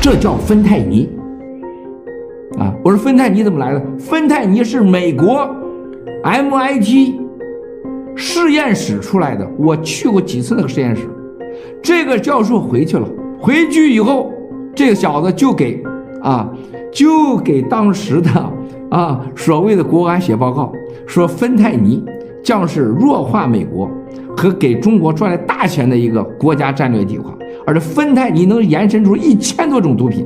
这叫芬太尼。我说芬太尼怎么来的？芬太尼是美国 MIT 实验室出来的，我去过几次那个实验室。这个教授回去了，回去以后，这个小子就给当时的所谓的国安写报告，说芬太尼将是弱化美国和给中国赚来大钱的一个国家战略计划，而且芬太尼能延伸出1000多种毒品。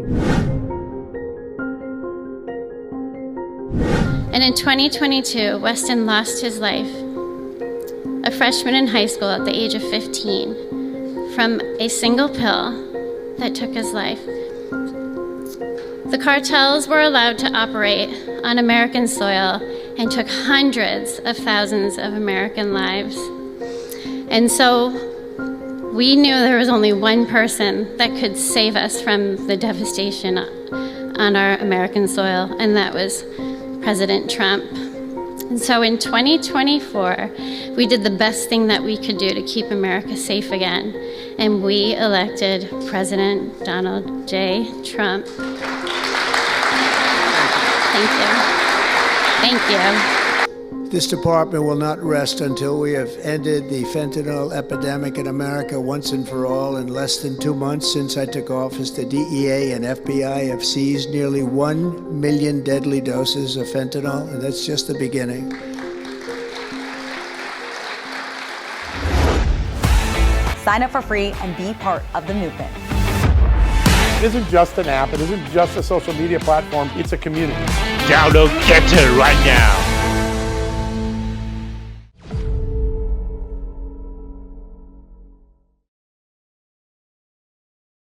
And in 2022, Weston lost his life, a freshman in high school at the age of 15, from a single pill that took his life. The cartels were allowed to operate on American soil and took hundreds of thousands of American lives. And so we knew there was only one person that could save us from the devastation on our American soil, and that was President Trump. And so in 2024, we did the best thing that we could do to keep America safe again, and we elected President Donald J. Trump. Thank you. Thank you. This department will not rest until we have ended the fentanyl epidemic in America once and for all. In less than 2 months since I took office, the DEA and FBI have seized nearly 1 million deadly doses of fentanyl, and that's just the beginning. Sign up for free and be part of the movement. It isn't just an app. It isn't just a social media platform. It's a community. Download Get It right now.